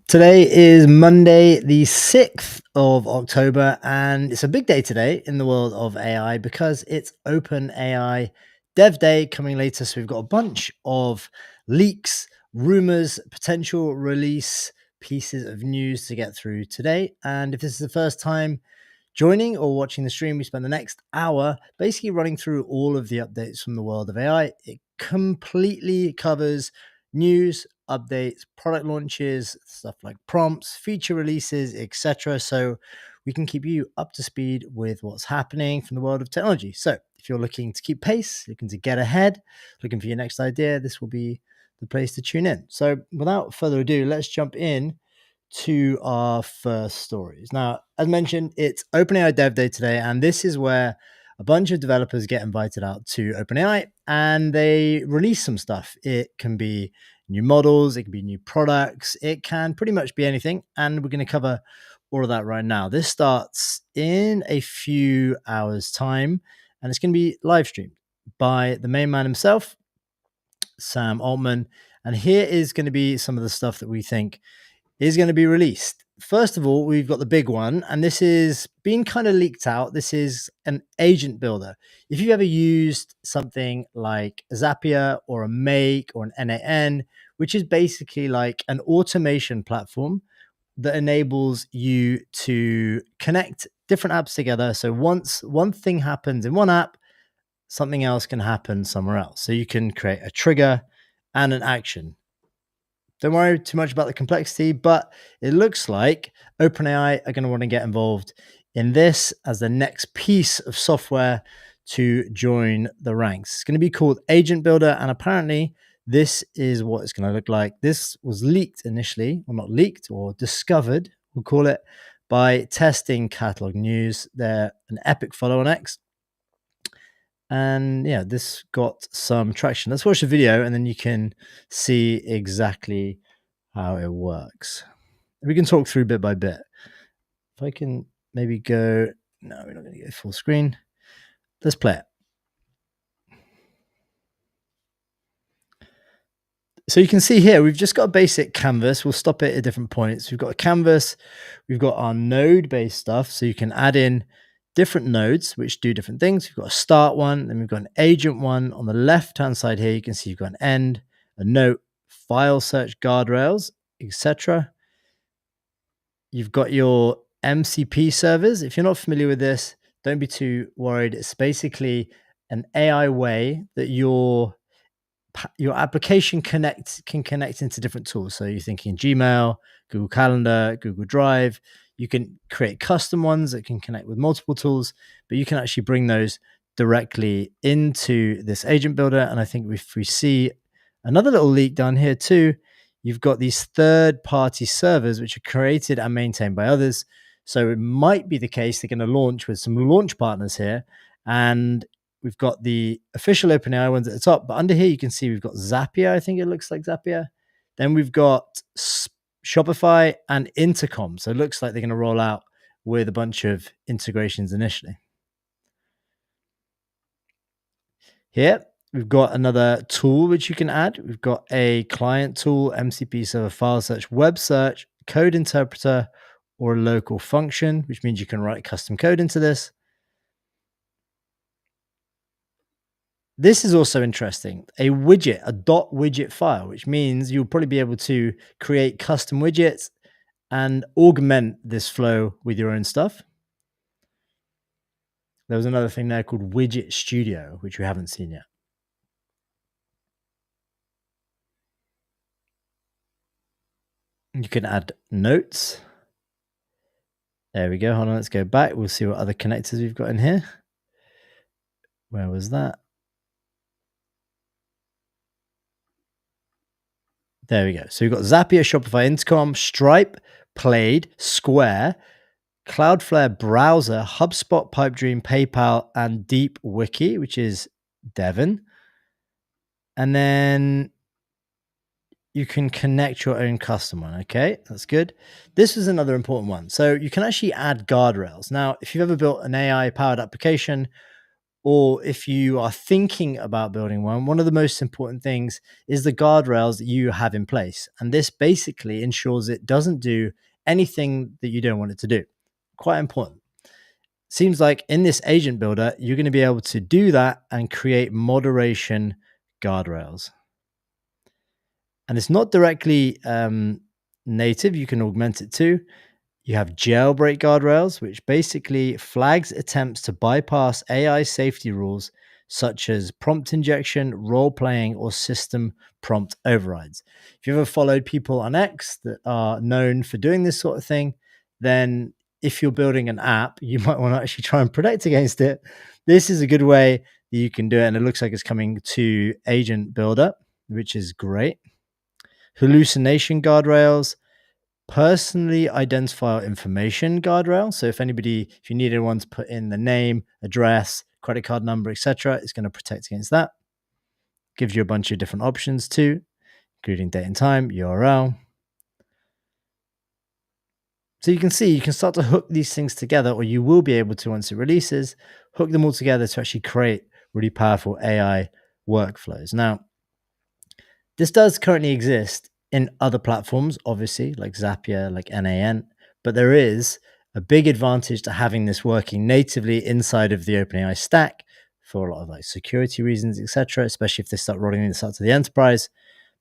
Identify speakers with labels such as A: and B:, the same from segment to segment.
A: Today is Monday, the 6th of October, and it's a big day today in the world of AI because it's Open AI Dev Day coming later. So we've got a bunch of leaks, rumors, potential release pieces of news to get through today. And if this is the first time joining or watching the stream, we spend the next hour basically running through all of the updates from the world of AI. It completely covers news, updates, product launches, stuff like prompts, feature releases, etc. So we can keep you up to speed with what's happening from the world of technology. So if you're looking to keep pace, looking to get ahead, looking for your next idea, this will be the place to tune in. So without further ado, let's jump in to our first stories. Now, as mentioned, it's OpenAI Dev Day today, and this is where a bunch of developers get invited out to OpenAI and they release some stuff. It can be new models, it can be new products, it can pretty much be anything. And we're going to cover all of that right now. This starts in a few hours' time, and it's going to be live streamed by the main man himself, Sam Altman. And here is going to be some of the stuff that we think is going to be released. First of all, we've got the big one, and this is being kind of leaked out. This is an agent builder. If you've ever used something like Zapier or a Make or an NAN, which is basically like an automation platform that enables you to connect different apps together. So once one thing happens in one app, something else can happen somewhere else. So you can create a trigger and an action. Don't worry too much about the complexity, but it looks like OpenAI are going to want to get involved in this as the next piece of software to join the ranks. It's going to be called Agent Builder, and apparently this is what it's going to look like. This was leaked initially, or not leaked, or discovered, we'll call it, by Testing Catalog News. They're an epic follow on X. And yeah, this got some traction. Let's watch the video and then you can see exactly how it works. We can talk through bit by bit. If I can maybe go, no, we're not going to go full screen. Let's play it. So you can see here, we've just got a basic canvas. We'll stop it at different points. We've got a canvas. We've got our node-based stuff. So you can add in different nodes, which do different things. We've got a start one, then we've got an agent one. On the left-hand side here, you can see you've got an end, a note, file search guardrails, etc. You've got your MCP servers. If you're not familiar with this, don't be too worried. It's basically an AI way that your application can connect into different tools. So you're thinking Gmail, Google Calendar, Google Drive. You can create custom ones that can connect with multiple tools, but you can actually bring those directly into this agent builder. And I think if we see another little leak down here too, you've got these third-party servers which are created and maintained by others. So it might be the case they're going to launch with some launch partners here, and we've got the official OpenAI ones at the top, but under here you can see we've got Zapier. I think it looks like Zapier. Then we've got Shopify and Intercom. So it looks like they're going to roll out with a bunch of integrations initially. Here, we've got another tool which you can add. We've got a client tool, MCP server, file search, web search, code interpreter, or a local function, which means you can write custom code into this. This is also interesting, a widget, a .widget file, which means you'll probably be able to create custom widgets and augment this flow with your own stuff. There was another thing there called Widget Studio, which we haven't seen yet. You can add notes. There we go. Hold on, let's go back. We'll see what other connectors we've got in here. Where was that? There we go. So we've got Zapier, Shopify, Intercom, Stripe, Plaid, Square, Cloudflare Browser, HubSpot, Pipedream, PayPal, and DeepWiki, which is Devin. And then you can connect your own custom one. Okay, that's good. This is another important one. So you can actually add guardrails. Now, if you've ever built an AI-powered application, or if you are thinking about building one of the most important things is the guardrails that you have in place. And this basically ensures it doesn't do anything that you don't want it to do. Quite important. Seems like in this agent builder, you're going to be able to do that and create moderation guardrails. And it's not directly native. You can augment it too. You have jailbreak guardrails, which basically flags attempts to bypass AI safety rules such as prompt injection, role playing, or system prompt overrides. If you've ever followed people on X that are known for doing this sort of thing, then if you're building an app, you might want to actually try and protect against it. This is a good way that you can do it. And it looks like it's coming to Agent Builder, which is great. Hallucination guardrails, personally identifiable information guardrail. So if you need anyone to put in the name, address, credit card number, etc., it's going to protect against that. Gives you a bunch of different options too, including date and time, URL. So you can see you can start to hook these things together, or you will be able to once it releases, hook them all together to actually create really powerful AI workflows. Now, this does currently exist in other platforms, obviously, like Zapier, like NAN, but there is a big advantage to having this working natively inside of the OpenAI stack for a lot of like security reasons, etc., especially if they start rolling this out to the enterprise.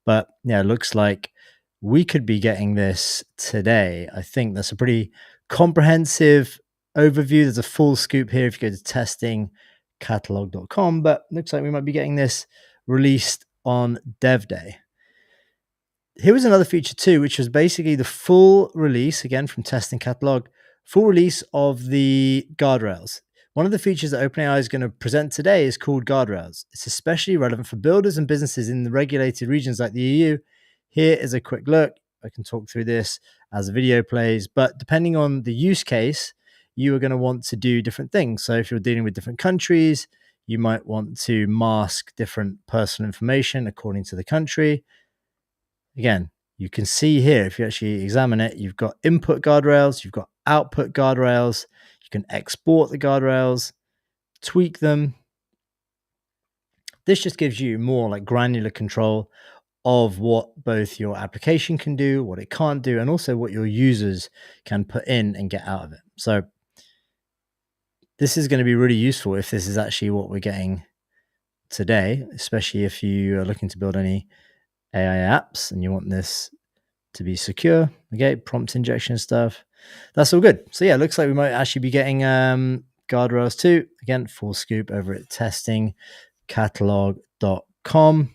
A: But yeah, it looks like we could be getting this today. I think that's a pretty comprehensive overview. There's a full scoop here if you go to testingcatalog.com, but looks like we might be getting this released on Dev Day. Here was another feature too, which was basically the full release, again from Testing Catalog, full release of the guardrails. One of the features that OpenAI is going to present today is called guardrails. It's especially relevant for builders and businesses in the regulated regions like the EU. Here is a quick look. I can talk through this as the video plays, but depending on the use case, you are going to want to do different things. So if you're dealing with different countries, you might want to mask different personal information according to the country. Again, you can see here, if you actually examine it, you've got input guardrails, you've got output guardrails, you can export the guardrails, tweak them. This just gives you more like granular control of what both your application can do, what it can't do, and also what your users can put in and get out of it. So this is going to be really useful if this is actually what we're getting today, especially if you are looking to build any AI apps and you want this to be secure. Okay, prompt injection stuff. That's all good. So yeah, it looks like we might actually be getting guardrails too. Again, full scoop over at testingcatalog.com.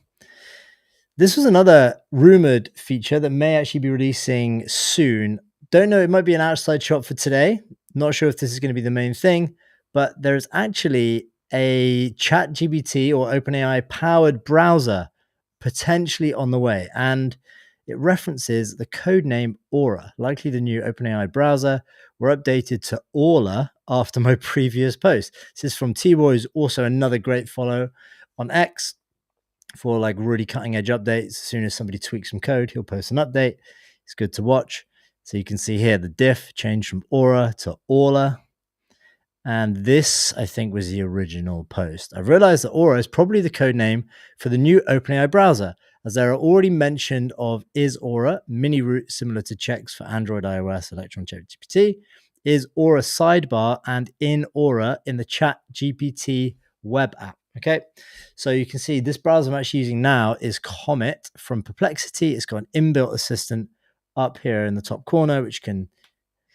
A: This was another rumored feature that may actually be releasing soon. Don't know, it might be an outside shot for today. Not sure if this is going to be the main thing, but there's actually a ChatGPT or OpenAI powered browser potentially on the way. And it references the codename Aura, likely the new OpenAI browser. Were updated to Aura after my previous post. This is from T-Boy, who's also another great follow on X for like really cutting edge updates. As soon as somebody tweaks some code, he'll post an update. It's good to watch. So you can see here the diff changed from Aura to Aura. And this, I think, was the original post. I've realized that Aura is probably the code name for the new OpenAI browser, as there are already mentioned of is Aura, mini root similar to checks for Android, iOS, Electron, ChatGPT, is Aura sidebar, and in Aura in the ChatGPT web app. Okay, so you can see this browser I'm actually using now is Comet from Perplexity. It's got an inbuilt assistant up here in the top corner, which can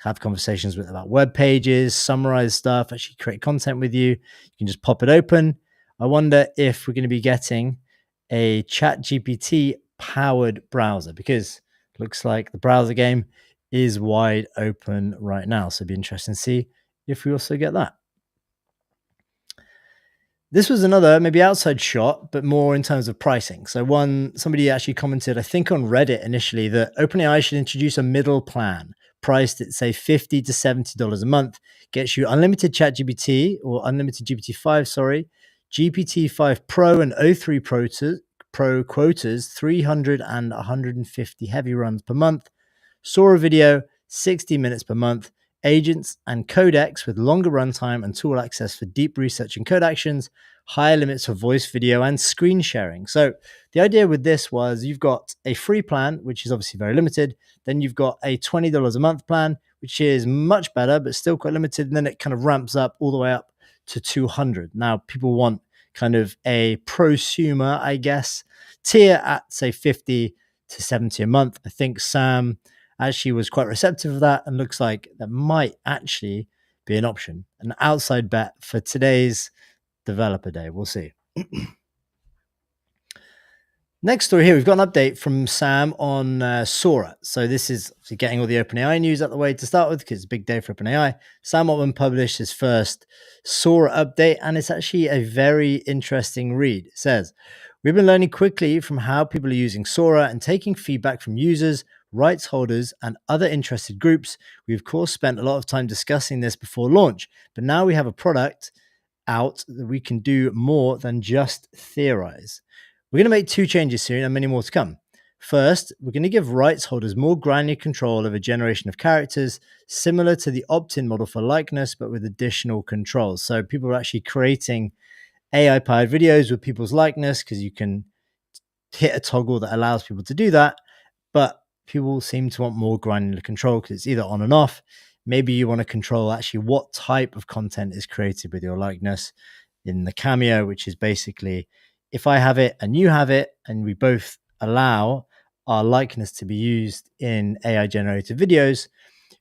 A: have conversations with about web pages, summarize stuff, actually create content with you. You can just pop it open. I wonder if we're going to be getting a ChatGPT powered browser, because it looks like the browser game is wide open right now. So it'd be interesting to see if we also get that. This was another maybe outside shot, but more in terms of pricing. So somebody actually commented, I think on Reddit initially, that OpenAI should introduce a middle plan priced at say $50 to $70 a month, gets you unlimited ChatGPT or unlimited GPT-5, GPT-5 Pro and O3 Pro quotas, 300 and 150 heavy runs per month, Sora video, 60 minutes per month, agents and codecs with longer runtime and tool access for deep research and code actions, higher limits for voice, video, and screen sharing. So the idea with this was you've got a free plan, which is obviously very limited. Then you've got a $20 a month plan, which is much better, but still quite limited. And then it kind of ramps up all the way up to 200. Now people want kind of a prosumer, I guess, tier at say 50 to 70 a month. I think Sam actually was quite receptive of that and looks like that might actually be an option, an outside bet for today's developer day. We'll see. Next story here, we've got an update from Sam on Sora. So this is getting all the OpenAI news out the way to start with because it's a big day for OpenAI. Sam Altman published his first Sora update, and it's actually a very interesting read. It says, we've been learning quickly from how people are using Sora and taking feedback from users, rights holders, and other interested groups. We, of course, spent a lot of time discussing this before launch, but now we have a product out that we can do more than just theorize. We're going to make 2 changes soon and many more to come. First, we're going to give rights holders more granular control of a generation of characters, similar to the opt-in model for likeness, but with additional controls. So people are actually creating AI-powered videos with people's likeness because you can hit a toggle that allows people to do that. But people seem to want more granular control because it's either on and off. Maybe you want to control actually what type of content is created with your likeness in the Cameo, which is basically if I have it and you have it, and we both allow our likeness to be used in AI generated videos,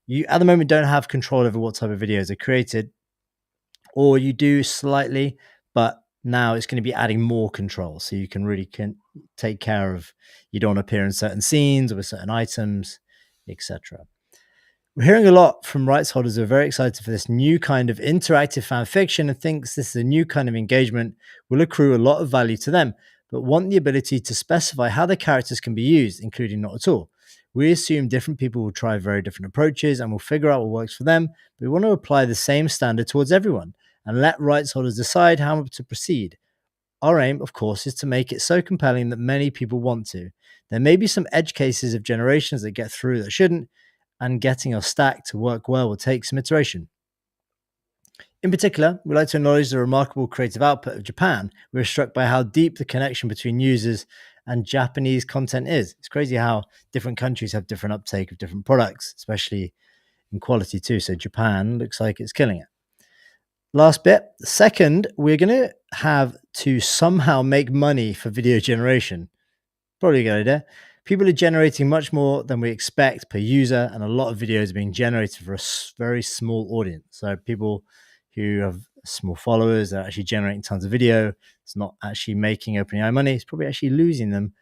A: you at the moment don't have control over what type of videos are created, or you do slightly, but now it's going to be adding more control. So you can really take care of, you don't appear in certain scenes or with certain items, etc. We're hearing a lot from rights holders who are very excited for this new kind of interactive fan fiction and thinks this is a new kind of engagement will accrue a lot of value to them, but want the ability to specify how the characters can be used, including not at all. We assume different people will try very different approaches and will figure out what works for them, but we want to apply the same standard towards everyone and let rights holders decide how to proceed. Our aim, of course, is to make it so compelling that many people want to. There may be some edge cases of generations that get through that shouldn't, and getting our stack to work well will take some iteration. In particular, we'd like to acknowledge the remarkable creative output of Japan. We were struck by how deep the connection between users and Japanese content is. It's crazy how different countries have different uptake of different products, especially in quality too. So Japan looks like it's killing it. Last bit. Second, we're going to have to somehow make money for video generation. Probably a good idea. People are generating much more than we expect per user, and a lot of videos are being generated for a very small audience. So people who have small followers are actually generating tons of video. It's not actually making OpenAI money. It's probably actually losing them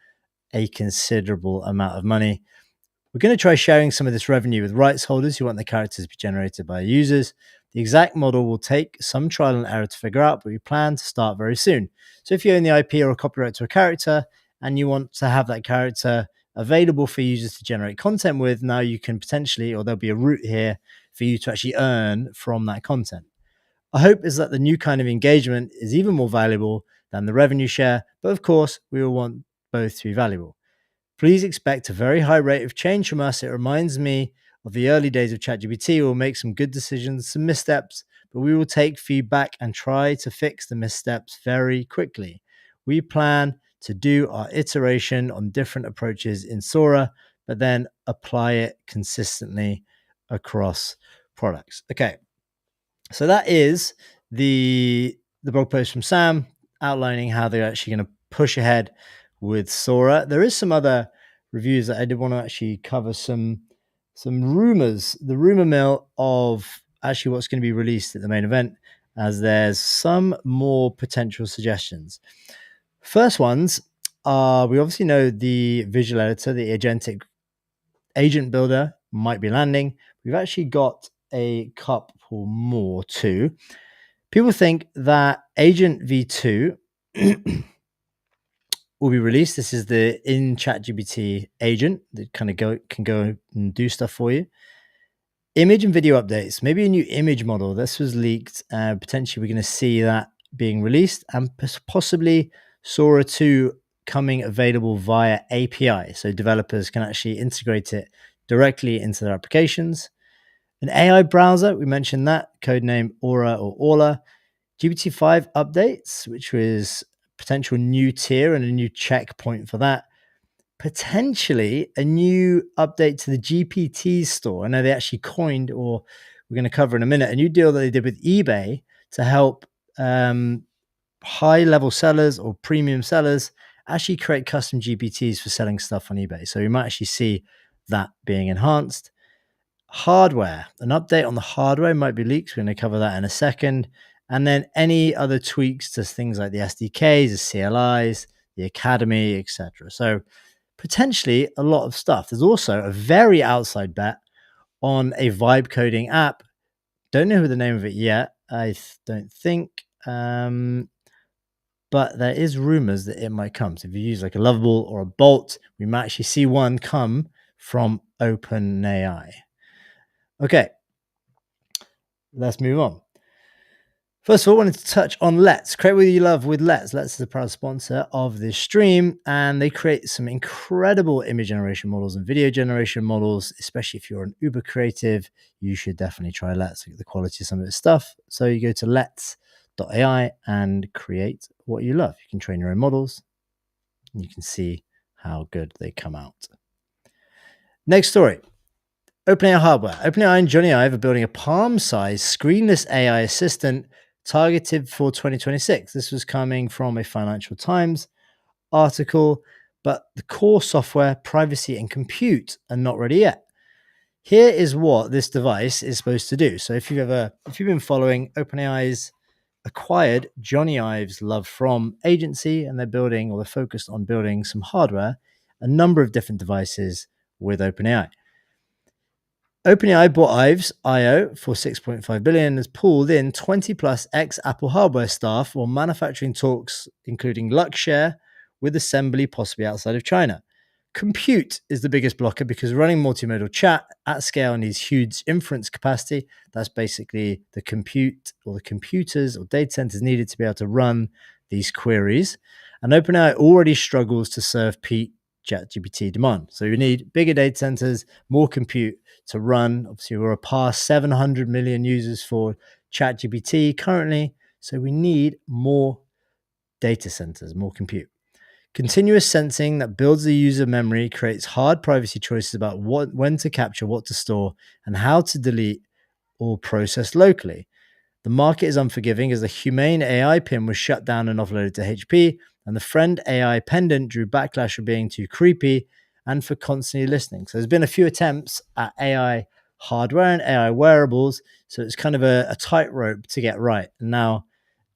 A: a considerable amount of money. We're going to try sharing some of this revenue with rights holders who want their characters to be generated by users. The exact model will take some trial and error to figure out, but we plan to start very soon. So if you own the IP or a copyright to a character and you want to have that character available for users to generate content with, now you can potentially, or there'll be a route here for you to actually earn from that content. Our hope is that the new kind of engagement is even more valuable than the revenue share, but of course, we will want both to be valuable. Please expect a very high rate of change from us. It reminds me of the early days of ChatGPT. We'll make some good decisions, some missteps, but we will take feedback and try to fix the missteps very quickly. We plan to do our iteration on different approaches in Sora, but then apply it consistently across products. Okay, so that is the blog post from Sam outlining how they're actually going to push ahead with Sora. There is some other reviews that I did want to actually cover, some rumors, the rumor mill of actually what's going to be released at the main event, as there's some more potential suggestions. First ones are, we obviously know the visual editor, the agentic agent builder might be landing. We've actually got a couple more too. People think that Agent V2 will be released. This is the in ChatGPT agent that kind of can go and do stuff for you. Image and video updates, maybe a new image model. This was leaked. Potentially we're going to see that being released, and possibly Sora 2 coming available via API. So developers can actually integrate it directly into their applications. An AI browser, we mentioned that, codename Aura or Aula. GPT-5 updates, which was potential new tier and a new checkpoint for that. Potentially a new update to the GPT store. I know they actually coined, or we're going to cover in a minute, a new deal that they did with eBay to help high-level sellers or premium sellers actually create custom GPTs for selling stuff on eBay. So you might actually see that being enhanced. Hardware, an update on the hardware might be leaked. We're going to cover that in a second. And then any other tweaks to things like the SDKs, the CLIs, the Academy, etc. So potentially a lot of stuff. There's also a very outside bet on a vibe coding app. Don't know the name of it yet. I don't think. But there is rumors that it might come. So if you use like a Lovable or a Bolt, we might actually see one come from OpenAI. Okay, let's move on. First of all, I wanted to touch on Let's. Create What You Love with Let's. Let's is a proud sponsor of this stream, and they create some incredible image generation models and video generation models, especially if you're an uber creative. You should definitely try Let's, look at the quality of some of its stuff. So you go to Let's.ai and create what you love. You can train your own models, and you can see how good they come out. Next story. OpenAI hardware. OpenAI and Johnny Ive are building a palm-sized screenless AI assistant targeted for 2026. This was coming from a Financial Times article, but the core software, privacy, and compute are not ready yet. Here is what this device is supposed to do. So if you've been following, OpenAI's acquired Johnny Ive's Love From agency, and they're focused on building some hardware, a number of different devices with OpenAI. OpenAI bought Ives IO for $6.5 billion and has pulled in 20 plus ex-Apple hardware staff while manufacturing talks, including Luxshare, with assembly possibly outside of China. Compute is the biggest blocker because running multimodal chat at scale needs huge inference capacity. That's basically the compute or the computers or data centers needed to be able to run these queries. And OpenAI already struggles to serve peak ChatGPT demand. So you need bigger data centers, more compute to run. Obviously, we're past 700 million users for ChatGPT currently. So we need more data centers, more compute. Continuous sensing that builds the user memory creates hard privacy choices about when to capture, what to store, and how to delete or process locally. The market is unforgiving as the Humane AI pin was shut down and offloaded to HP, and the Friend AI pendant drew backlash for being too creepy and for constantly listening. So there's been a few attempts at AI hardware and AI wearables, so it's kind of a tightrope to get right. And now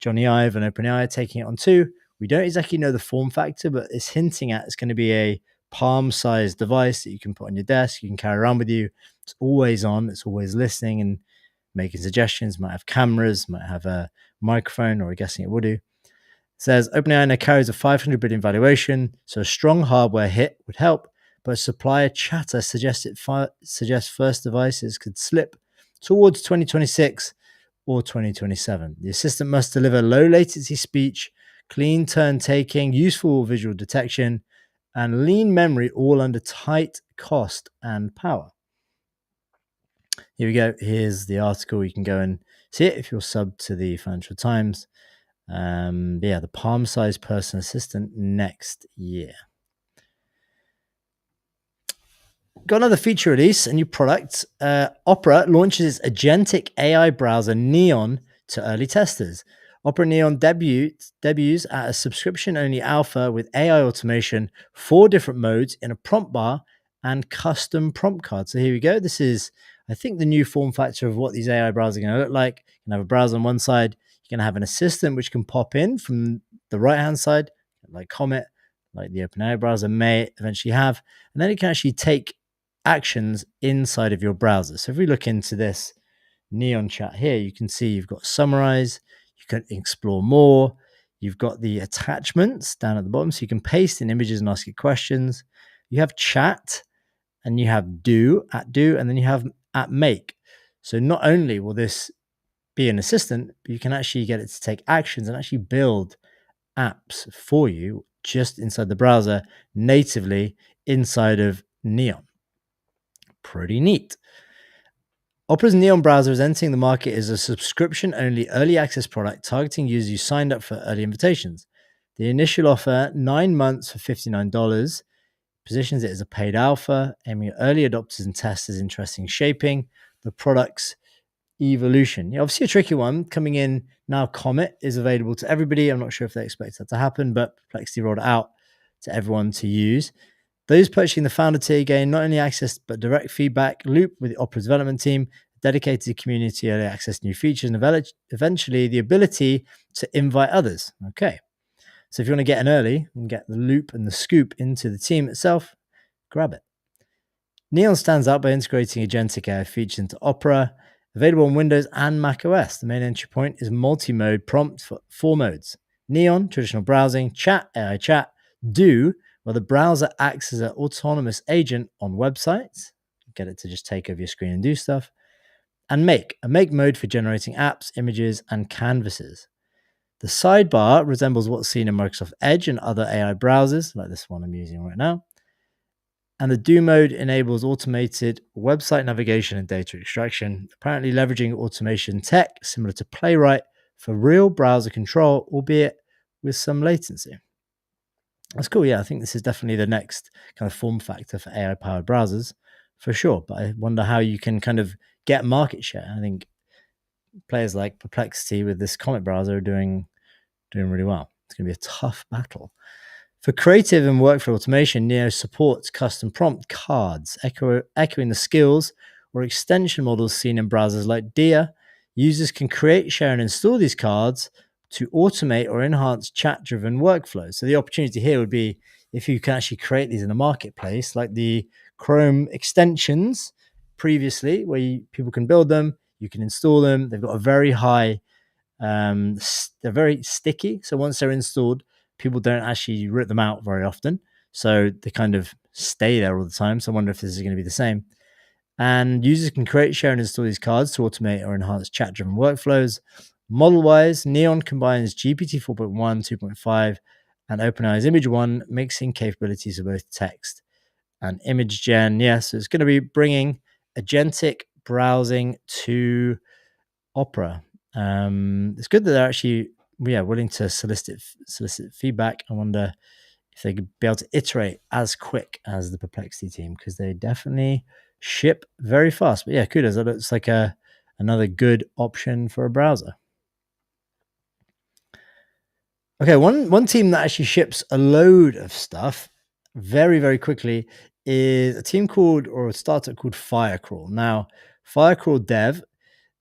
A: Johnny Ive and OpenAI are taking it on too. We don't exactly know the form factor, but it's hinting at it's going to be a palm-sized device that you can put on your desk, you can carry around with you. It's always on, it's always listening and making suggestions, might have cameras, might have a microphone, or I'm guessing it would do. It says OpenAI now carries a 500 billion valuation, so a strong hardware hit would help, but supplier chatter suggests first devices could slip towards 2026 or 2027. The assistant must deliver low latency speech, clean turn taking, useful visual detection, and lean memory, all under tight cost and power. Here we go. Here's the article. You can go and see it if you're subbed to the Financial Times. The palm-sized personal assistant next year. Got another feature release, a new product. Opera launches its agentic AI browser Neon to early testers. Opera Neon debuts at a subscription-only alpha with AI automation, 4 different modes in a prompt bar and custom prompt cards. So here we go. This is, I think, the new form factor of what these AI browsers are going to look like. You can have a browser on one side. You're going to have an assistant which can pop in from the right-hand side, like Comet, like the OpenAI browser may eventually have. And then it can actually take actions inside of your browser. So if we look into this Neon chat here, you can see you've got summarize, you can explore more, you've got the attachments down at the bottom, so you can paste in images and ask it questions. You have chat, and you have do, and then you have at make. So not only will this be an assistant, but you can actually get it to take actions and actually build apps for you just inside the browser, natively inside of Neon. Pretty neat. Opera's Neon browser is entering the market as a subscription-only early access product targeting users who signed up for early invitations. The initial offer, 9 months for $59, positions it as a paid alpha, aiming at early adopters and testers interested in shaping the product's evolution. Yeah, obviously a tricky one coming in now. Comet is available to everybody. I'm not sure if they expect that to happen, but Perplexity rolled it out to everyone to use. Those purchasing the founder tier gain not only access but direct feedback loop with the Opera development team, dedicated community, early access new features, and eventually the ability to invite others. Okay. So if you want to get in early and get the loop and the scoop into the team itself, grab it. Neon stands out by integrating agentic AI features into Opera, available on Windows and Mac OS. The main entry point is multi-mode prompt for 4 modes. Neon, traditional browsing, chat, AI chat, Do, where the browser acts as an autonomous agent on websites, get it to just take over your screen and do stuff, and Make, a make mode for generating apps, images, and canvases. The sidebar resembles what's seen in Microsoft Edge and other AI browsers, like this one I'm using right now. And the Do mode enables automated website navigation and data extraction, apparently leveraging automation tech similar to Playwright for real browser control, albeit with some latency. That's cool. Yeah, I think this is definitely the next kind of form factor for AI-powered browsers, for sure. But I wonder how you can kind of get market share. I think players like Perplexity with this Comet browser are doing really well. It's going to be a tough battle. For creative and workflow automation, Neo supports custom prompt cards, echoing the skills or extension models seen in browsers like Dia. Users can create, share, and install these cards to automate or enhance chat-driven workflows. So the opportunity here would be if you can actually create these in a marketplace, like the Chrome extensions previously, where people can build them, you can install them. They've got a very high, they're very sticky. So once they're installed, people don't actually rip them out very often. So they kind of stay there all the time. So I wonder if this is going to be the same. And users can create, share, and install these cards to automate or enhance chat-driven workflows. Model-wise, Neon combines GPT 4.1, 2.5, and OpenAI's Image 1 mixing capabilities of both text and image gen. Yeah, so it's going to be bringing agentic browsing to Opera. It's good that they're actually willing to solicit feedback. I wonder if they could be able to iterate as quick as the Perplexity team, because they definitely ship very fast. But yeah, kudos. That looks like another good option for a browser. Okay, one team that actually ships a load of stuff very, very quickly is a team called, or a startup called Firecrawl. Now, Firecrawl Dev,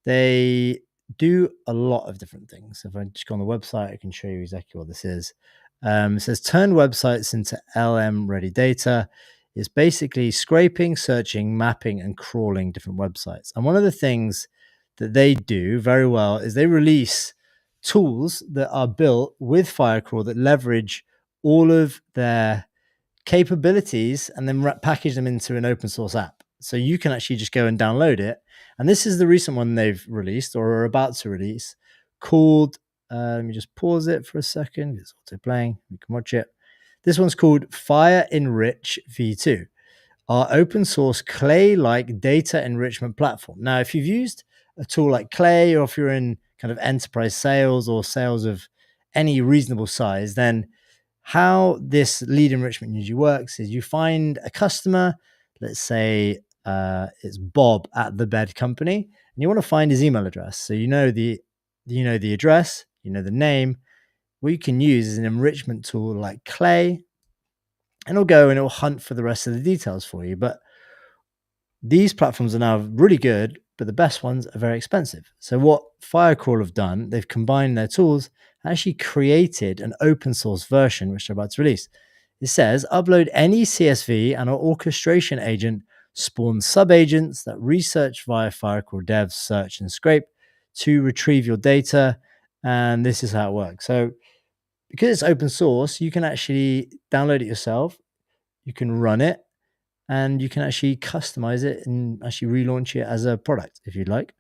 A: they do a lot of different things. If I just go on the website, I can show you exactly what this is. It says turn websites into LM ready data. It's basically scraping, searching, mapping, and crawling different websites. And one of the things that they do very well is they release tools that are built with Firecrawl that leverage all of their capabilities and then package them into an open source app. So you can actually just go and download it. And this is the recent one they've released or are about to release called, let me just pause it for a second. It's auto playing. You can watch it. This one's called Fire Enrich V2, our open source Clay-like data enrichment platform. Now, if you've used a tool like Clay, or if you're in kind of enterprise sales or sales of any reasonable size, then how this lead enrichment usually works is you find a customer, let's say it's Bob at the bed company, and you want to find his email address. So you know the address, you know the name. What you can use is an enrichment tool like Clay, and it'll go and it'll hunt for the rest of the details for you. But these platforms are now really good, but the best ones are very expensive. So what Firecrawl have done, they've combined their tools and actually created an open source version, which they're about to release. It says, upload any CSV and our orchestration agent spawns sub-agents that research via Firecrawl Dev, search, and scrape to retrieve your data. And this is how it works. So because it's open source, you can actually download it yourself. You can run it, and you can actually customize it and actually relaunch it as a product if you'd like.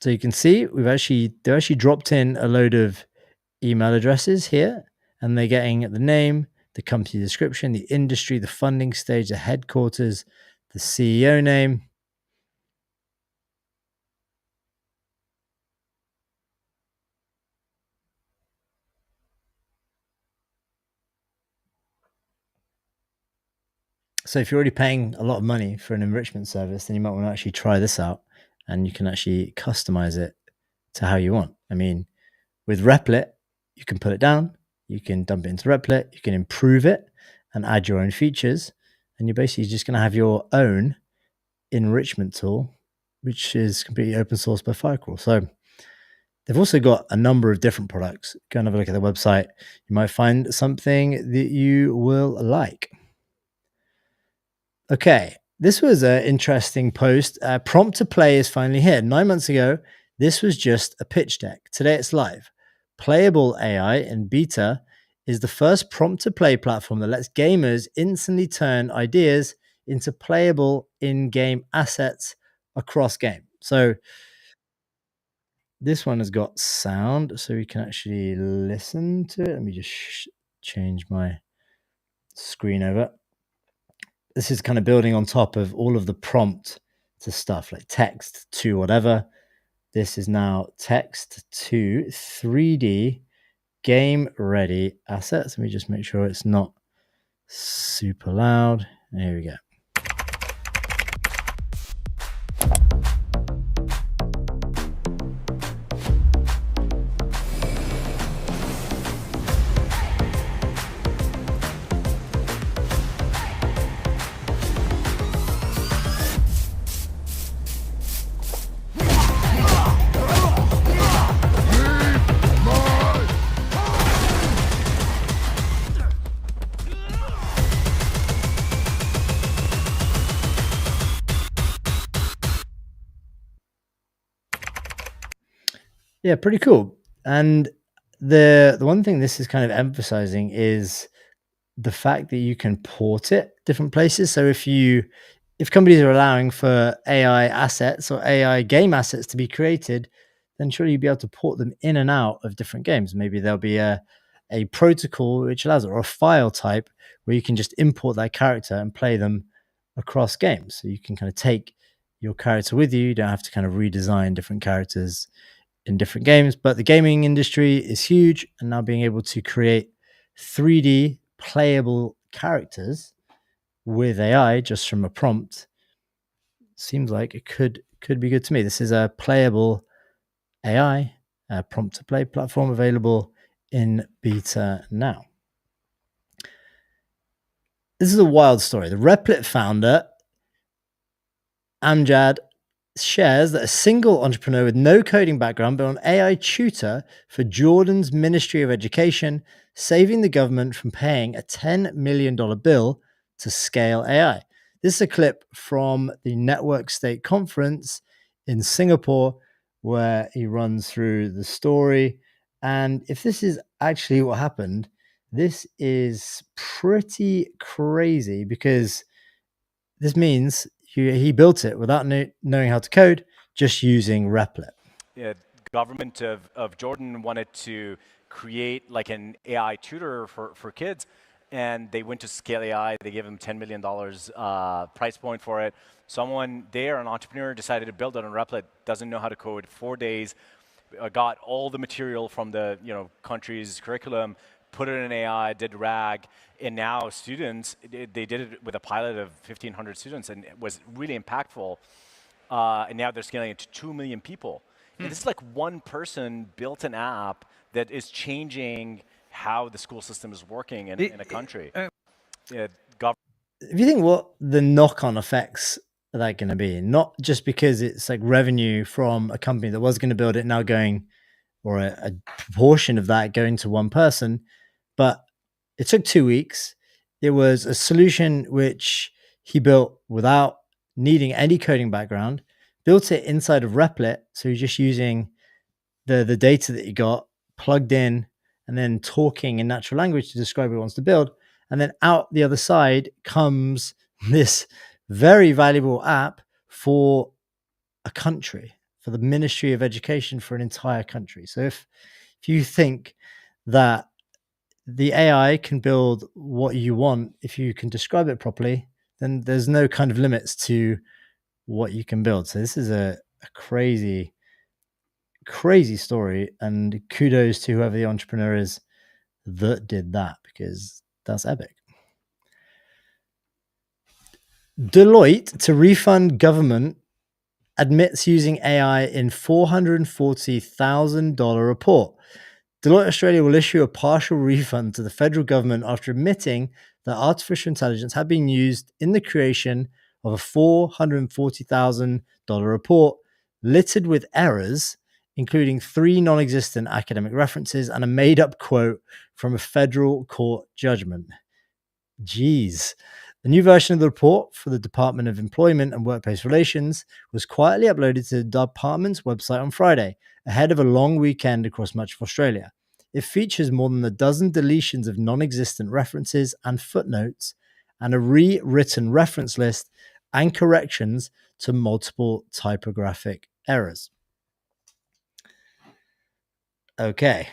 A: So you can see they've actually dropped in a load of email addresses here, and they're getting the name, the company description, the industry, the funding stage, the headquarters, the CEO name. So if you're already paying a lot of money for an enrichment service, then you might want to actually try this out, and you can actually customize it to how you want. I mean, with Replit, you can put it down, you can dump it into Replit, you can improve it and add your own features, and you're basically just going to have your own enrichment tool, which is completely open source by Firecrawl. So they've also got a number of different products. Go and have a look at their website. You might find something that you will like. Okay, this was an interesting post. Prompt to Play is finally here. 9 months ago, this was just a pitch deck. Today it's live. Playable AI in beta is the first prompt to play platform that lets gamers instantly turn ideas into playable in-game assets across game. So this one has got sound, so we can actually listen to it. Let me just change my screen over. This is kind of building on top of all of the prompt to stuff like text to whatever. This is now text to 3D game ready assets. Let me just make sure it's not super loud. There we go. Yeah, pretty cool. And the one thing this is kind of emphasizing is the fact that you can port it different places. So if companies are allowing for AI assets or AI game assets to be created, then surely you'll be able to port them in and out of different games. Maybe there'll be a protocol which allows it, or a file type where you can just import that character and play them across games. So you can kind of take your character with you. You don't have to kind of redesign different characters in different games. But the gaming industry is huge, and now being able to create 3D playable characters with AI just from a prompt seems like it could be good to me. This is a playable AI prompt to play platform available in beta now. This is a wild story. The Replit founder, Amjad, shares that a single entrepreneur with no coding background built an AI tutor for Jordan's Ministry of Education, saving the government from paying a $10 million bill to scale AI. This is a clip from the Network State Conference in Singapore, where he runs through the story. And if this is actually what happened, this is pretty crazy, because this means he built it without knowing how to code, just using Replit.
B: Yeah, government of Jordan wanted to create like an AI tutor for kids, and they went to Scale AI. They gave him $10 million price point for it. Someone there, an entrepreneur, decided to build it on Replit, doesn't know how to code, 4 days, got all the material from the country's curriculum, put it in AI, did RAG, and now students, they did it with a pilot of 1,500 students, and it was really impactful. And now they're scaling it to 2 million people. And this is like one person built an app that is changing how the school system is working in a country.
A: If you think what the knock-on effects are that going to be, not just because it's like revenue from a company that was going to build it now going, or a proportion of that going to one person, but it took 2 weeks. It was a solution which he built without needing any coding background, built it inside of Replit. So he's just using the data that he got, plugged in, and then talking in natural language to describe what he wants to build. And then out the other side comes this very valuable app for a country, for the Ministry of Education for an entire country. So if you think that the AI can build what you want if you can describe it properly, then there's no kind of limits to what you can build. So this is a crazy, crazy story. And kudos to whoever the entrepreneur is that did that, because that's epic. Deloitte to refund government admits using AI in $440,000 report. Deloitte Australia will issue a partial refund to the federal government after admitting that artificial intelligence had been used in the creation of a $440,000 report littered with errors, including 3 non-existent academic references and a made-up quote from a federal court judgment. Jeez. The new version of the report for the Department of Employment and Workplace Relations was quietly uploaded to the department's website on Friday, ahead of a long weekend across much of Australia. It features more than a dozen deletions of non-existent references and footnotes, and a rewritten reference list and corrections to multiple typographic errors. Okay.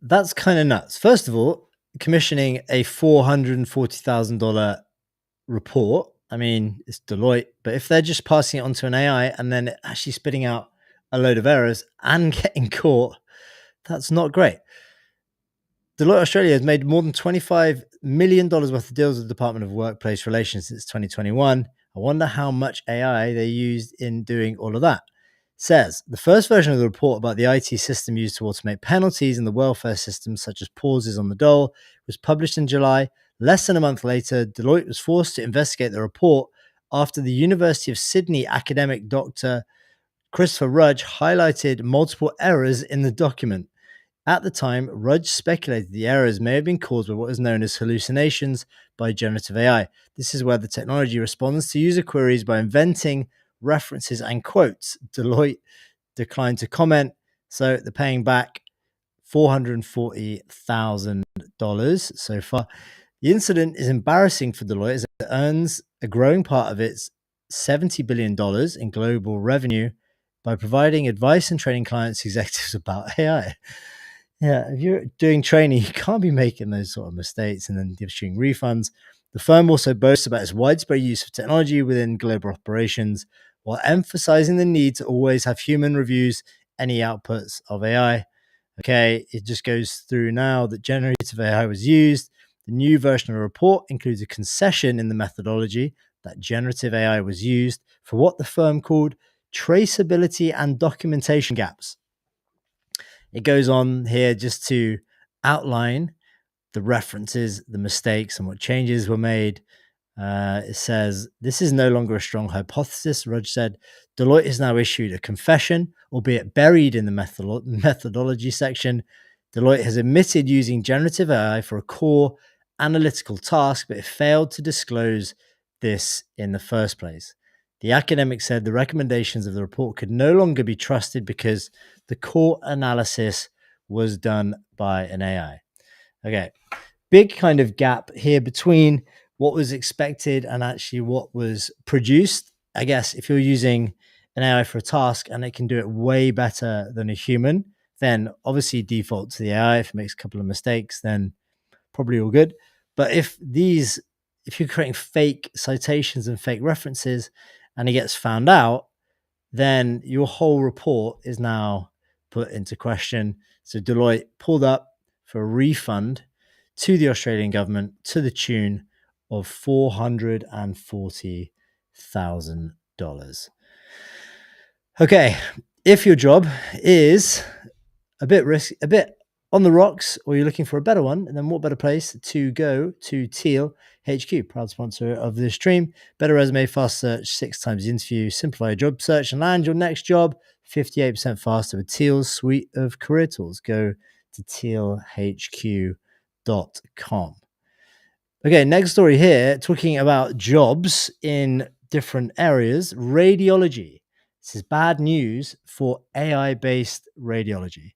A: That's kind of nuts. First of all, commissioning a $440,000 report. I mean, it's Deloitte, but if they're just passing it on to an AI and then actually spitting out a load of errors and getting caught, that's not great. Deloitte Australia has made more than $25 million worth of deals with the Department of Workplace Relations since 2021. I wonder how much AI they used in doing all of that. Says the first version of the report about the IT system used to automate penalties in the welfare system, such as pauses on the dole, was published in July. Less than a month later, Deloitte was forced to investigate the report after the University of Sydney academic Dr. Christopher Rudge highlighted multiple errors in the document. At the time, Rudge speculated the errors may have been caused by what is known as hallucinations by generative AI. This is where the technology responds to user queries by inventing references and quotes. Deloitte declined to comment, so they're paying back $440,000 so far. The incident is embarrassing for Deloitte as it earns a growing part of its $70 billion in global revenue by providing advice and training clients executives about AI. Yeah, if you're doing training, you can't be making those sort of mistakes and then issuing refunds. The firm also boasts about its widespread use of technology within global operations, while emphasizing the need to always have human reviews any outputs of AI. Okay, it just goes through now that generative AI was used. The new version of the report includes a concession in the methodology that generative AI was used for what the firm called traceability and documentation gaps. It goes on here just to outline the references, the mistakes, and what changes were made. It says, this is no longer a strong hypothesis, Rudge said. Deloitte has now issued a confession, albeit buried in the methodology section. Deloitte has admitted using generative AI for a core analytical task, but it failed to disclose this in the first place. The academic said the recommendations of the report could no longer be trusted because the core analysis was done by an AI. Okay, big kind of gap here between what was expected and actually what was produced. I guess if you're using an AI for a task and it can do it way better than a human, then obviously default to the AI. If it makes a couple of mistakes, then probably all good. But if you're creating fake citations and fake references and it gets found out, then your whole report is now put into question. So Deloitte pulled up for a refund to the Australian government to the tune of $440,000. Okay, if your job is a bit risky, a bit on the rocks, or you're looking for a better one, then what better place to go to Teal HQ, proud sponsor of this stream. Better resume, fast search, 6 times the interview, simplify your job search, and land your next job 58% faster with Teal's suite of career tools. Go to tealhq.com. Okay, next story here, talking about jobs in different areas. Radiology. This is bad news for AI-based radiology.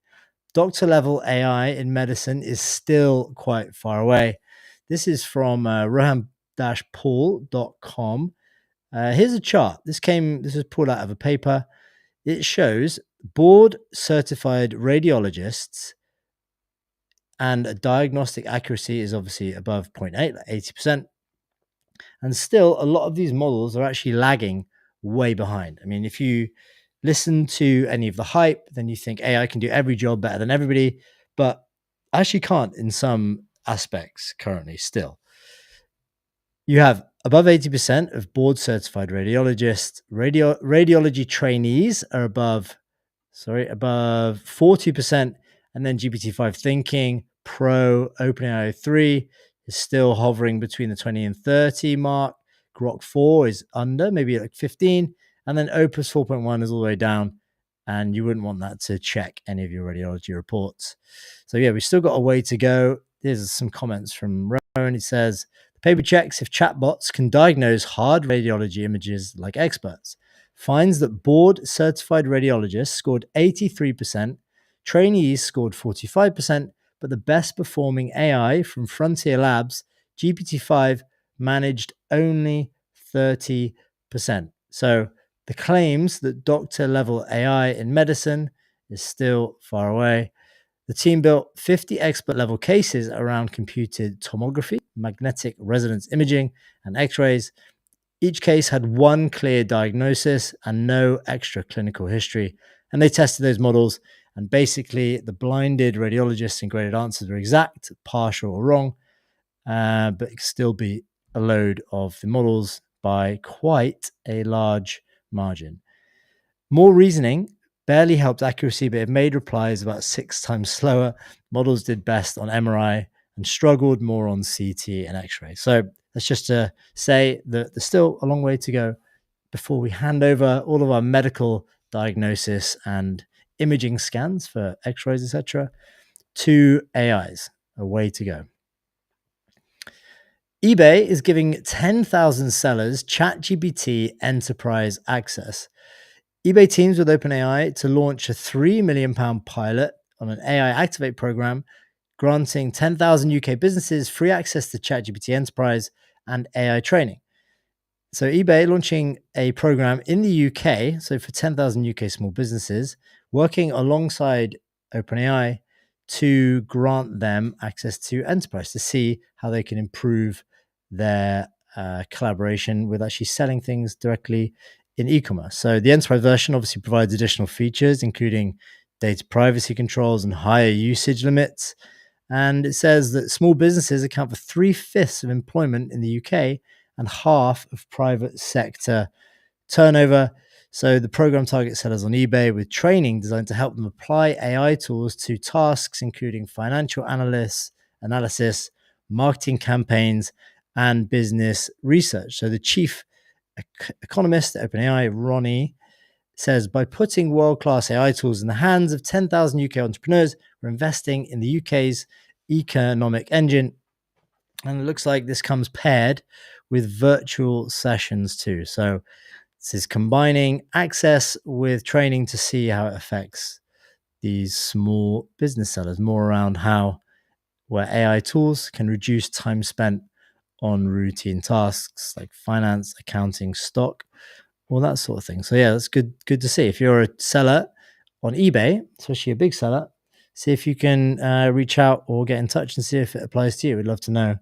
A: Doctor level AI in medicine is still quite far away. This is from rohan-paul.com. Here's a chart. This was pulled out of a paper. It shows board certified radiologists, and a diagnostic accuracy is obviously above 0.8, like 80%. And still, a lot of these models are actually lagging way behind. I mean, if you listen to any of the hype, then you think AI can do every job better than everybody, but actually can't in some aspects currently still. You have above 80% of board certified radiologists. Radiology trainees are above 40%. And then GPT-5 Thinking Pro, OpenAI 3 is still hovering between the 20 and 30 mark. Grok 4 is under, maybe like 15. And then Opus 4.1 is all the way down. And you wouldn't want that to check any of your radiology reports. So yeah, we've still got a way to go. Here's some comments from Rowan. He says, the paper checks if chatbots can diagnose hard radiology images like experts. Finds that board certified radiologists scored 83%, trainees scored 45%, but the best performing AI from Frontier Labs, GPT-5, managed only 30%. So the claims that doctor level AI in medicine is still far away. The team built 50 expert level cases around computed tomography, magnetic resonance imaging, and x rays. Each case had one clear diagnosis and no extra clinical history. And they tested those models. And basically, the blinded radiologists and graded answers were exact, partial, or wrong, but it could still be a load of the models by quite a large margin. More reasoning barely helped accuracy, but it made replies about 6 times slower. Models did best on MRI and struggled more on CT and X-ray. So that's just to say that there's still a long way to go before we hand over all of our medical diagnosis and imaging scans for X-rays, etc., to AIs. A way to go. eBay is giving 10,000 sellers ChatGPT enterprise access. eBay teams with OpenAI to launch a £3 million pilot on an AI Activate program, granting 10,000 UK businesses free access to ChatGPT Enterprise and AI training. So eBay launching a program in the UK, so for 10,000 UK small businesses, working alongside OpenAI to grant them access to Enterprise to see how they can improve their collaboration with actually selling things directly in e-commerce. So the Enterprise version obviously provides additional features, including data privacy controls and higher usage limits. And it says that small businesses account for 3/5 of employment in the UK and half of private sector turnover. So the program targets sellers on eBay with training designed to help them apply AI tools to tasks, including financial analysis, marketing campaigns, and business research. So the chief economist at OpenAI, Ronnie, says, by putting world-class AI tools in the hands of 10,000 UK entrepreneurs, we're investing in the UK's economic engine. And it looks like this comes paired with virtual sessions too. So this is combining access with training to see how it affects these small business sellers, more around where AI tools can reduce time spent on routine tasks like finance, accounting, stock, all that sort of thing. So yeah, that's good to see. If you're a seller on eBay, especially a big seller, see if you can reach out or get in touch and see if it applies to you. We'd love to know